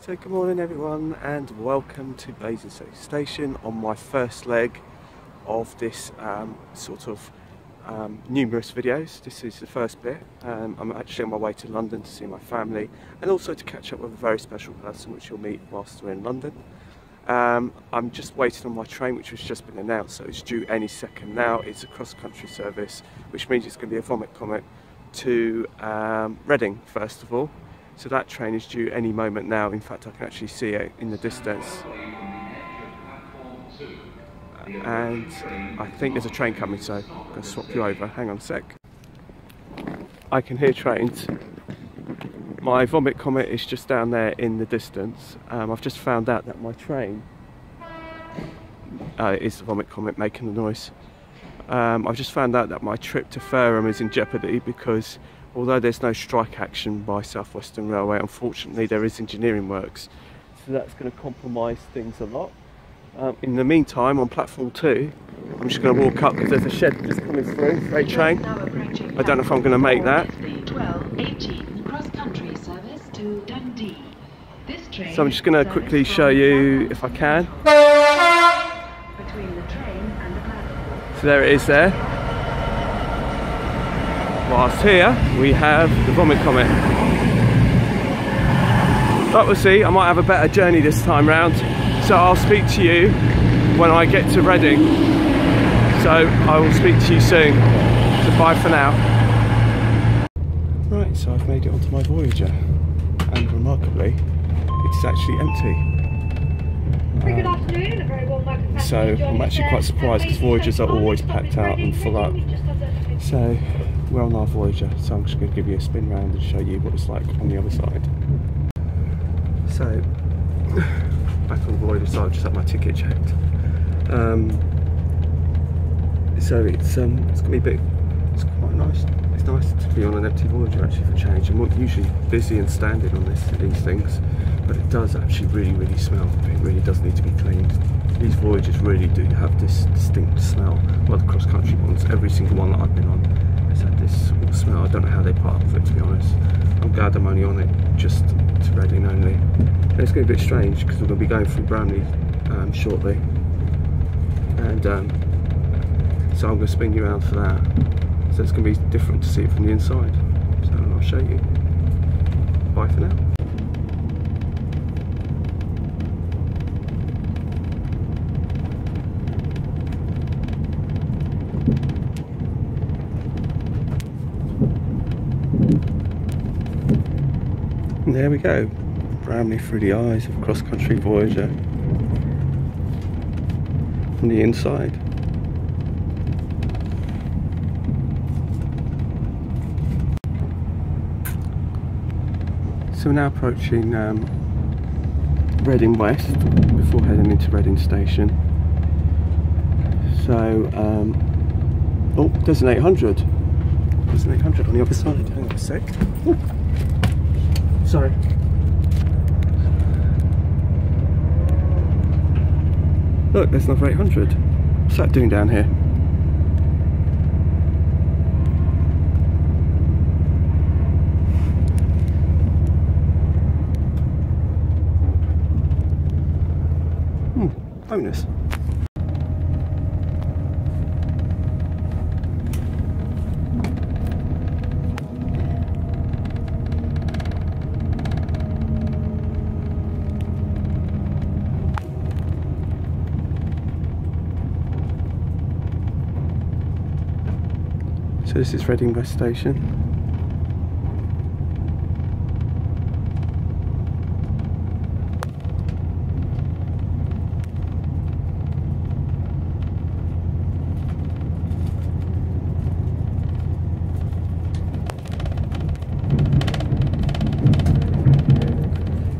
So good morning everyone and welcome to Basingstoke station on my first leg of this numerous videos. This is the first bit. I'm actually on my way to London to see my family and also to catch up with a very special person which you'll meet whilst we're in London. I'm just waiting on my train which has just been announced, so it's due any second now. It's a cross-country service which means it's going to be a vomit comet to Reading first of all. So that train is due any moment now. In fact, I can actually see it in the distance. And I think there's a train coming, so I'm going to swap you over. Hang on a sec. I can hear trains. My vomit comet is just down there in the distance. I've just found out that my train is the vomit comet making the noise. I've just found out that my trip to Fareham is in jeopardy because although there's no strike action by South Western Railway, unfortunately there is engineering works. So that's going to compromise things a lot. In the meantime, on platform 2, I'm just going to walk up because there's a shed just coming through, freight train. I don't know if I'm going to make that. So I'm just going to quickly show you if I can. So there it is there. Whilst here we have the vomit comet. But we'll see, I might have a better journey this time round. So I'll speak to you when I get to Reading. So I will speak to you soon. So bye for now. Right, so I've made it onto my Voyager. And remarkably, it's actually empty. Good afternoon, a very warm welcome. So I'm actually quite surprised because Voyagers are always packed out and full up. So we're on our Voyager, so I'm just going to give you a spin round and show you what it's like on the other side. So back on the Voyager side, I've just had my ticket checked. So it's going to be big. It's quite nice. It's nice to be on an empty Voyager actually for change. I'm not usually busy and standing on these things, but it does actually really smell. It really does need to be cleaned. These Voyagers really do have this distinct smell. Well, the cross-country ones, every single one that I've been on has had this sort of smell. I don't know how they part with it, to be honest. I'm glad I'm only on it just to Reading only. And it's going to be a bit strange because we're going to be going through Bramley shortly. And so I'm going to spin you around for that. So it's going to be different to see it from the inside. So I'll show you. Bye for now. And there we go, Bramley through the eyes of a cross-country Voyager from the inside. So we're now approaching Reading West before heading into Reading Station. So, oh, there's an 800. There's an 800 on the other side. Hang on a sec. Ooh. Sorry. Look, there's another 800. What's that doing down here? Bonus. So this is Reading West Station.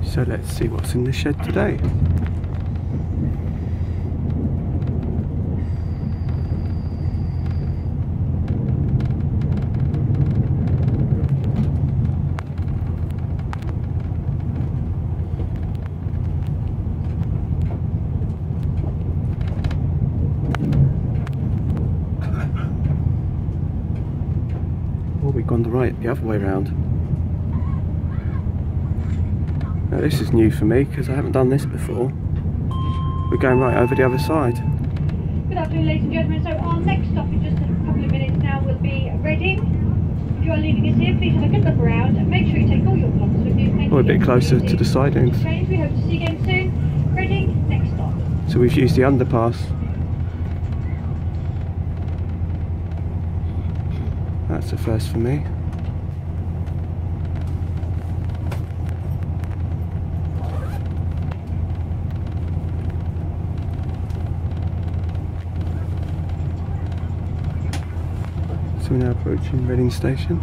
So let's see what's in the shed today. Or we've gone the other way around. Now this is new for me because I haven't done this before. We're going right over the other side. Good afternoon, ladies and gentlemen. So our next stop in just a couple of minutes now will be Reading. If you are leaving us here, please have a good look around and make sure you take all your belongings with you. We're a bit closer to the sidings. We hope to see you again soon. Reading, next stop. So we've used the underpass. That's the first for me. So we're now approaching Reading Station.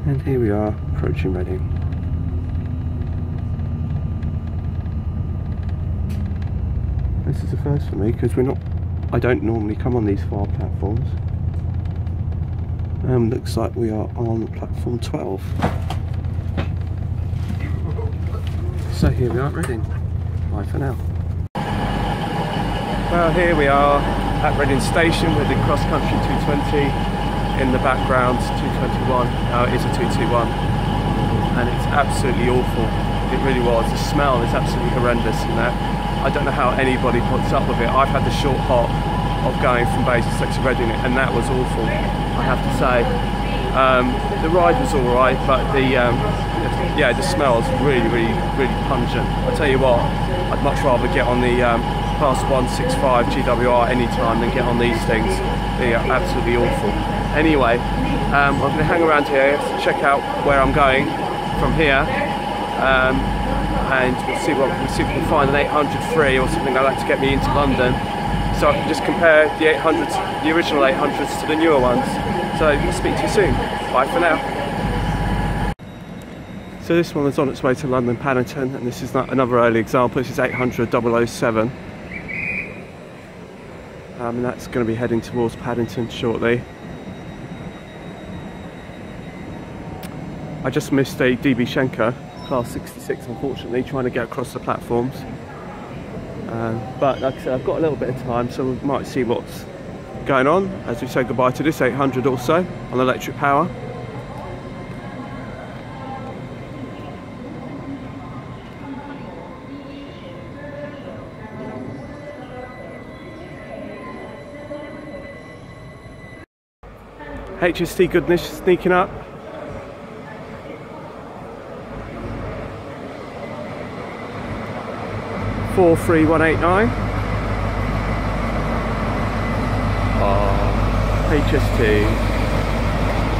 And here we are, approaching Reading. This is the first for me because I don't normally come on these far platforms. Looks like we are on platform 12. So here we are at Reading. Bye for now. Well, here we are at Reading Station with the cross country 220. In the background, 221. It is a 221, and it's absolutely awful. It really was. The smell is absolutely horrendous in there. I don't know how anybody puts up with it. I've had the short hop of going from Basingstoke to Reading, and that was awful, I have to say. The ride was all right, but the smell is really pungent. I tell you what, I'd much rather get on the Class 165 GWR any time than get on these things. They are absolutely awful. Anyway, I'm going to hang around here to check out where I'm going from here, and we'll see if we can find an 800 free or something like that to get me into London, so I can just compare the 800s, the original 800s, to the newer ones. So I'll speak to you soon. Bye for now. So this one is on its way to London Paddington, and this is another early example. This is 800 007, and that's going to be heading towards Paddington shortly. I just missed a DB Schenker, class 66, unfortunately, trying to get across the platforms. But like I said, I've got a little bit of time, so we might see what's going on as we say goodbye to this 800 also on electric power. HST goodness sneaking up. $43189. Oh, HST.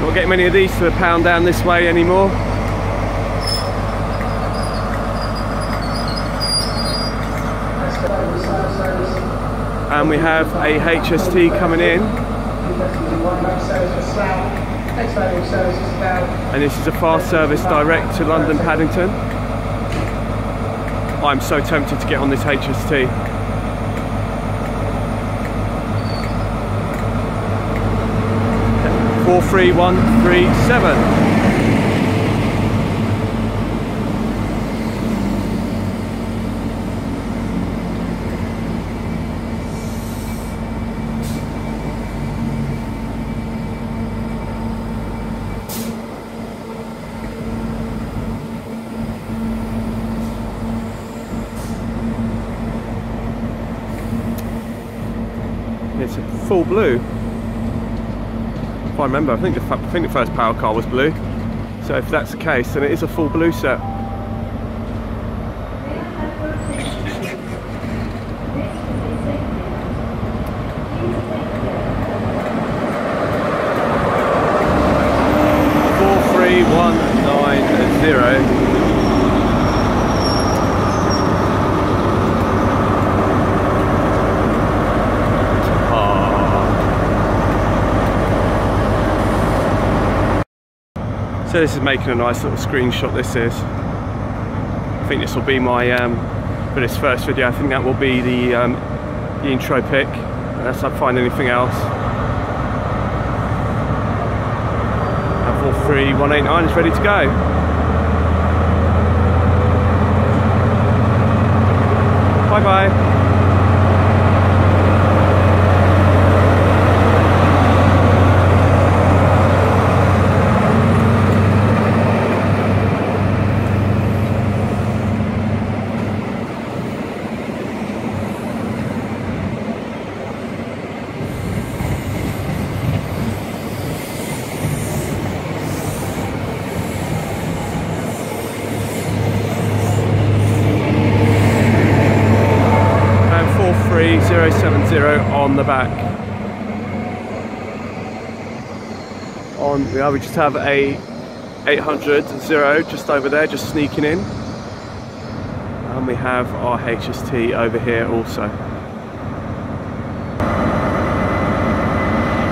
Not getting many of these for £1 down this way anymore. And we have a HST coming in. And this is a fast service direct to London Paddington. I'm so tempted to get on this HST. $43137. It's a full blue. If I remember, I think the first power car was blue. So if that's the case, then it is a full blue set. $43190. So this is making a nice little screenshot, this is. I think this will be my for this first video. I think that will be the intro pic, unless I find anything else. 43189 is ready to go. Bye bye. And 43070 on the back. We just have a 800 just over there, just sneaking in. And we have our HST over here also.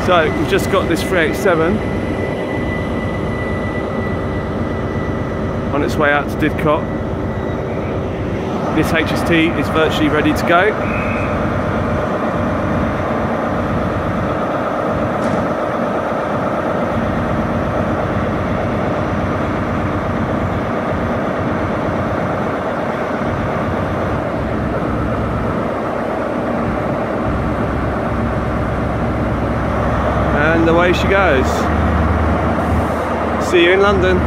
So we've just got this 387 on its way out to Didcot. This HST is virtually ready to go. And away she goes. See you in London.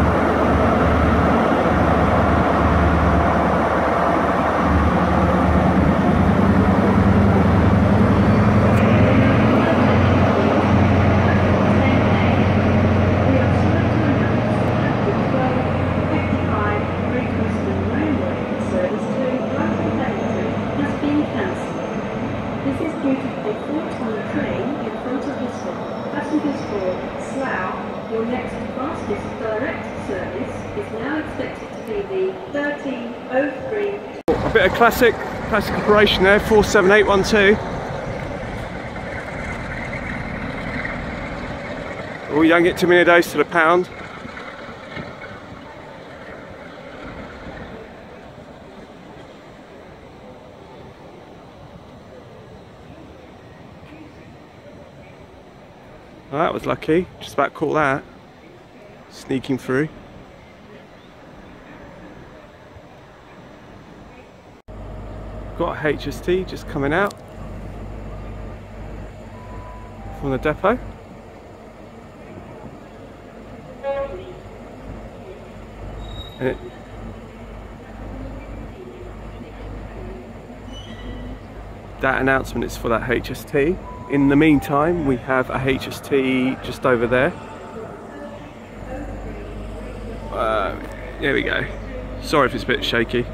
Your next fastest direct service is now expected to be the 1303. A bit of classic operation there, 47812. Oh, you don't get too many days to the pound. Well, that was lucky, just about caught that, sneaking through. Got a HST just coming out from the depot. And that announcement is for that HST. In the meantime, we have a HST just over there. There we go. Sorry if it's a bit shaky.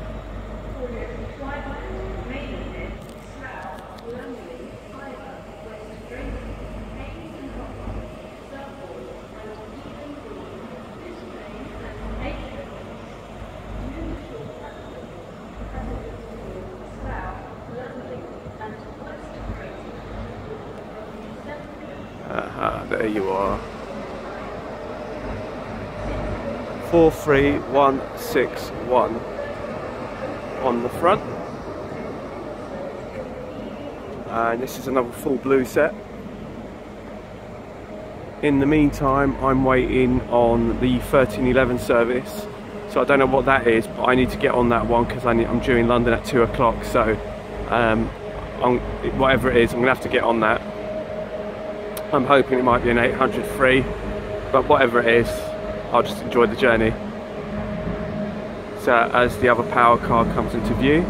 There you are. 43161 on the front. And this is another full blue set. In the meantime, I'm waiting on the 1311 service. So I don't know what that is, but I need to get on that one because I'm due in London at 2 o'clock. So whatever it is, I'm gonna have to get on that. I'm hoping it might be an 800 free, but whatever it is, I'll just enjoy the journey. So as the other power car comes into view.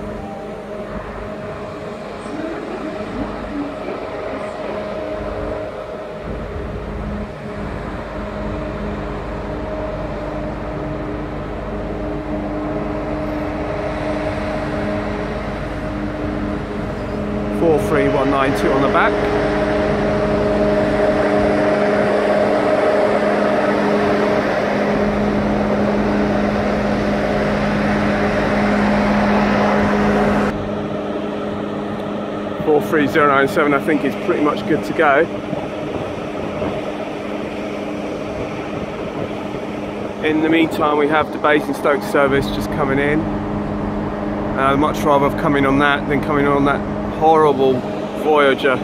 (43192) on the back. (43097) I think is pretty much good to go. In the meantime, we have the Basingstoke service just coming in, I'd much rather coming on that than coming on that horrible Voyager.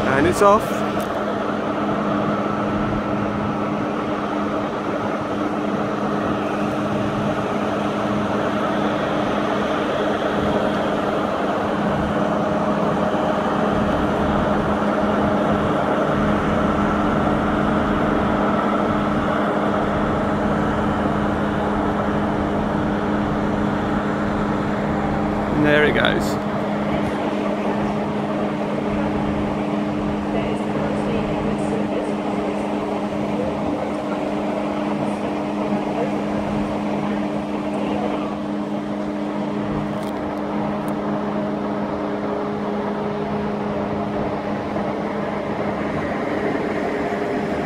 And it's off. And there it goes.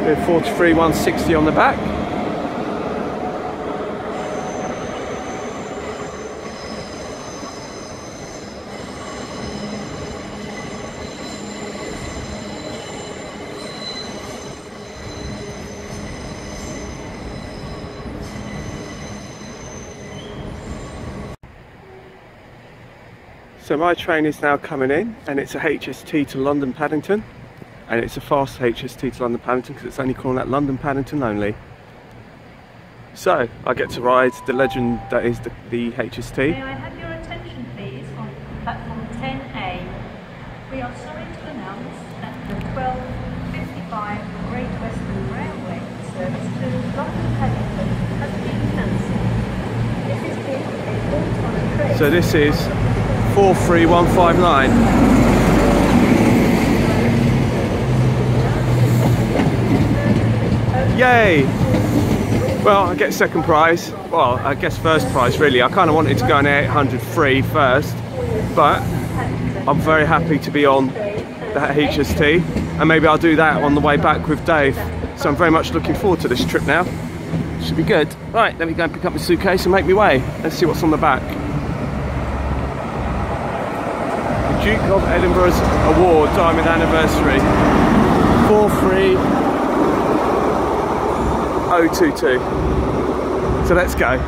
We're 43,160 on the back. So my train is now coming in, and it's a HST to London Paddington, and it's a fast HST to London Paddington because it's only calling at London Paddington only. So I get to ride the legend that is the HST. May I have your attention please on platform 10A. We are sorry to announce that the 12:55 Great Western Railway service to London Paddington has been cancelled. This is being bought on a train. So this is 43159. Yay! Well, I get second prize. Well, I guess first prize really. I kind of wanted to go on 800 free first, but I'm very happy to be on that HST, and maybe I'll do that on the way back with Dave. So I'm very much looking forward to this trip now. Should be good. Right, let me go and pick up my suitcase and make my way. Let's see what's on the back. Duke of Edinburgh's Award Diamond Anniversary 43022. So let's go.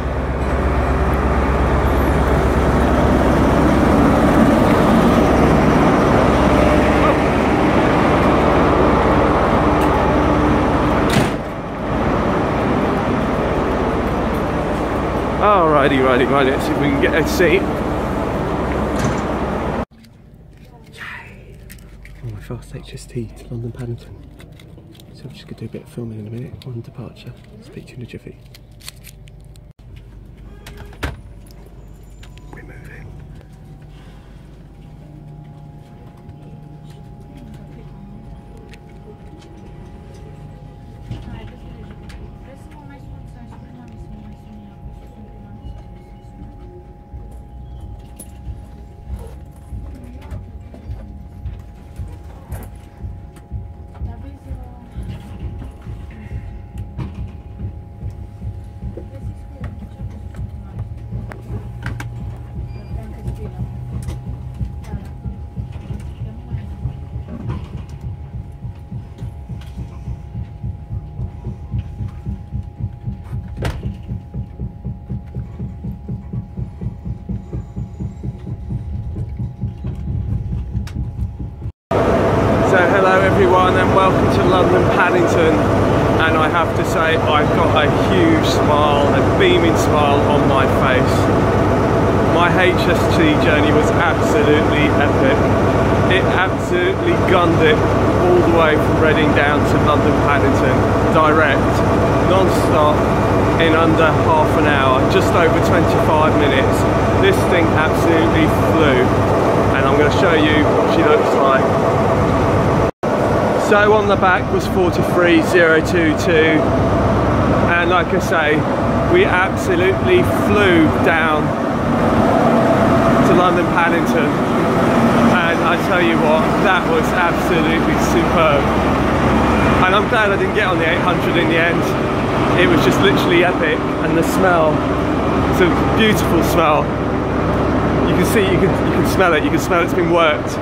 Alrighty, righty. Let's see if we can get a seat. My fast HST to London Paddington. So I'm just going to do a bit of filming in a minute on departure. Speak to you in a jiffy. We're moving. So hello everyone and welcome to London Paddington, and I have to say I've got a huge smile, a beaming smile on my face. My HST journey was absolutely epic. It absolutely gunned it all the way from Reading down to London Paddington, direct, non-stop, in under half an hour, just over 25 minutes. This thing absolutely flew, and I'm going to show you what she looks like. So on the back was 43022, and like I say, we absolutely flew down to London Paddington, and I tell you what, that was absolutely superb. And I'm glad I didn't get on the 800 in the end. It was just literally epic, and the smell, it's a beautiful smell. You can see, you can smell it, you can smell it's been worked.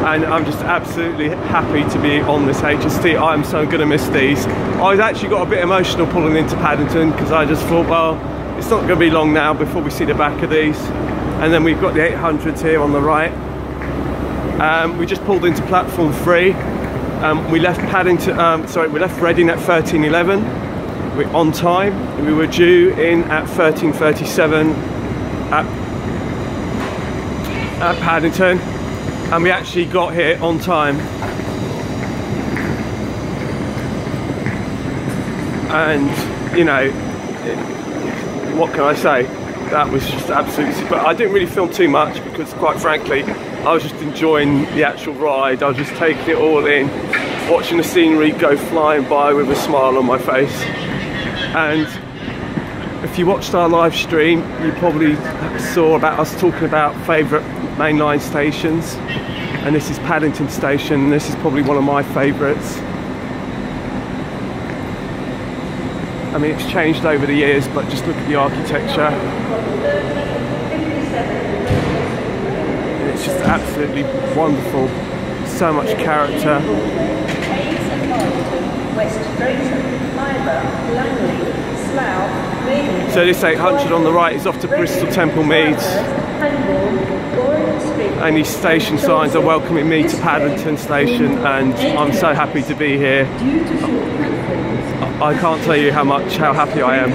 And I'm just absolutely happy to be on this HST. I'm so gonna miss these. I actually got a bit emotional pulling into Paddington because I just thought, well, it's not gonna be long now before we see the back of these. And then we've got the 800s here on the right. We just pulled into platform 3. We left Paddington, we left Reading at 13:11. We're on time. We were due in at 13:37 at Paddington, and we actually got here on time. And you know, what can I say? That was just absolutely, but I didn't really film too much because, quite frankly, I was just enjoying the actual ride. I was just taking it all in, watching the scenery go flying by with a smile on my face. And if you watched our live stream, you probably saw about us talking about favourite mainline stations, and this is Paddington Station. This is probably one of my favourites. I mean, it's changed over the years, but just look at the architecture. It's just absolutely wonderful. So much character. So this 800 on the right is off to Bristol Temple Meads. And these station signs are welcoming me to Paddington Station, and I'm so happy to be here. I can't tell you how happy I am.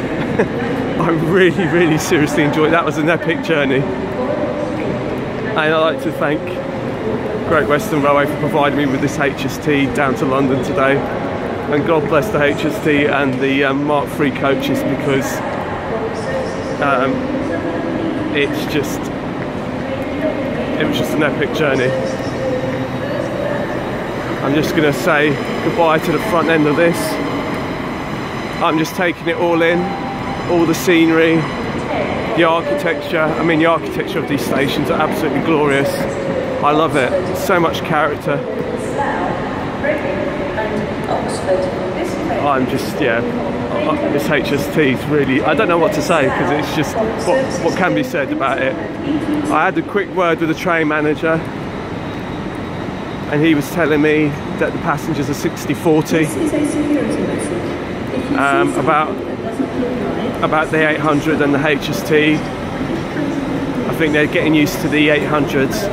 I really seriously enjoyed it. That was an epic journey. And I'd like to thank Great Western Railway for providing me with this HST down to London today. And God bless the HST and the Mark III coaches, because it was just an epic journey. I'm just going to say goodbye to the front end of this. I'm just taking it all in, all the scenery, the architecture. I mean, the architecture of these stations are absolutely glorious. I love it. So much character. I'm just, yeah, this HST is really, I don't know what to say, because it's just what can be said about it. I had a quick word with the train manager, and he was telling me that the passengers are 60-40. About the 800 and the HST. I think they're getting used to the 800s.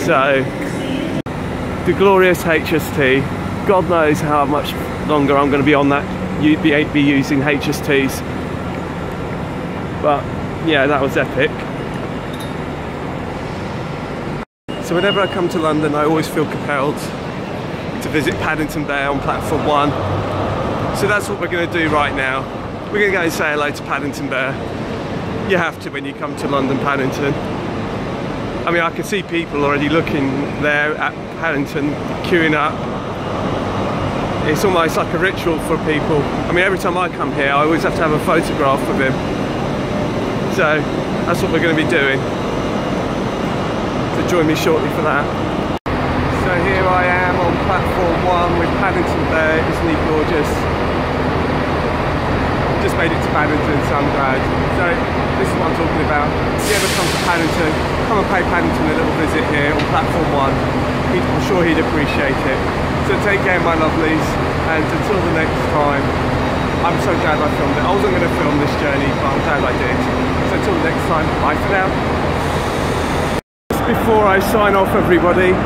So, the glorious HST. God knows how much longer I'm going to be on that, be using HSTs. But yeah, that was epic. So whenever I come to London, I always feel compelled to visit Paddington Bear on platform 1. So that's what we're going to do right now. We're going to go and say hello to Paddington Bear. You have to when you come to London Paddington. I mean, I can see people already looking there at Paddington, queuing up. It's almost like a ritual for people. I mean, every time I come here, I always have to have a photograph with him. So that's what we're going to be doing. So join me shortly for that. So here I am on platform 1 with Paddington Bear. Isn't he gorgeous? Just made it to Paddington, so I'm glad. So this is what I'm talking about. If you ever come to Paddington, come and pay Paddington a little visit here on platform 1. I'm sure he'd appreciate it. So take care, my lovelies, and until the next time, I'm so glad I filmed it. I wasn't going to film this journey, but I'm glad I did. So until the next time, bye for now. Just before I sign off, everybody,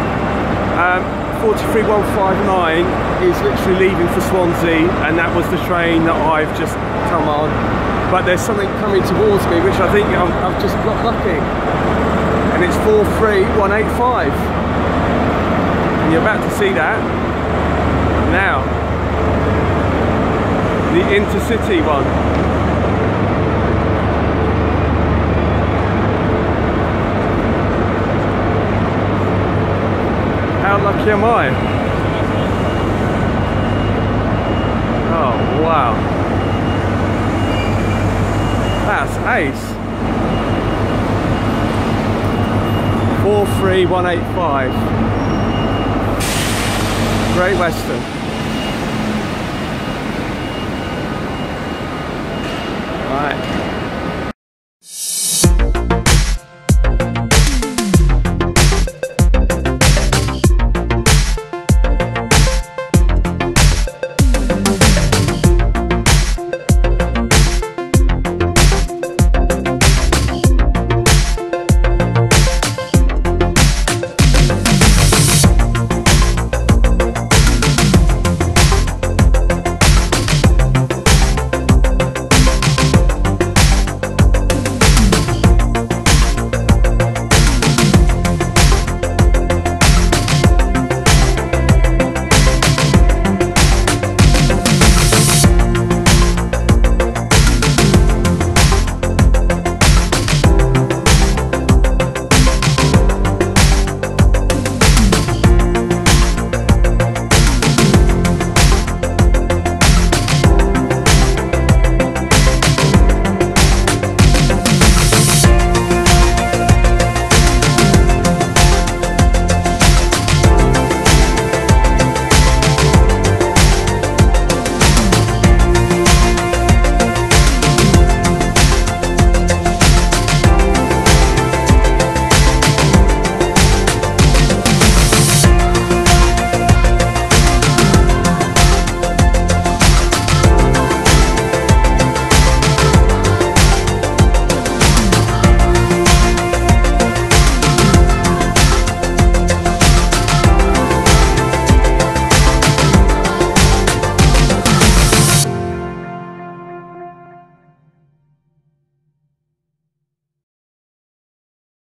43159 is literally leaving for Swansea, and that was the train that I've just come on. But there's something coming towards me, which I think I've just got lucky, and it's 43185. And you're about to see that now. The intercity one. How lucky am I? Oh, wow. days. 43185. Great Western.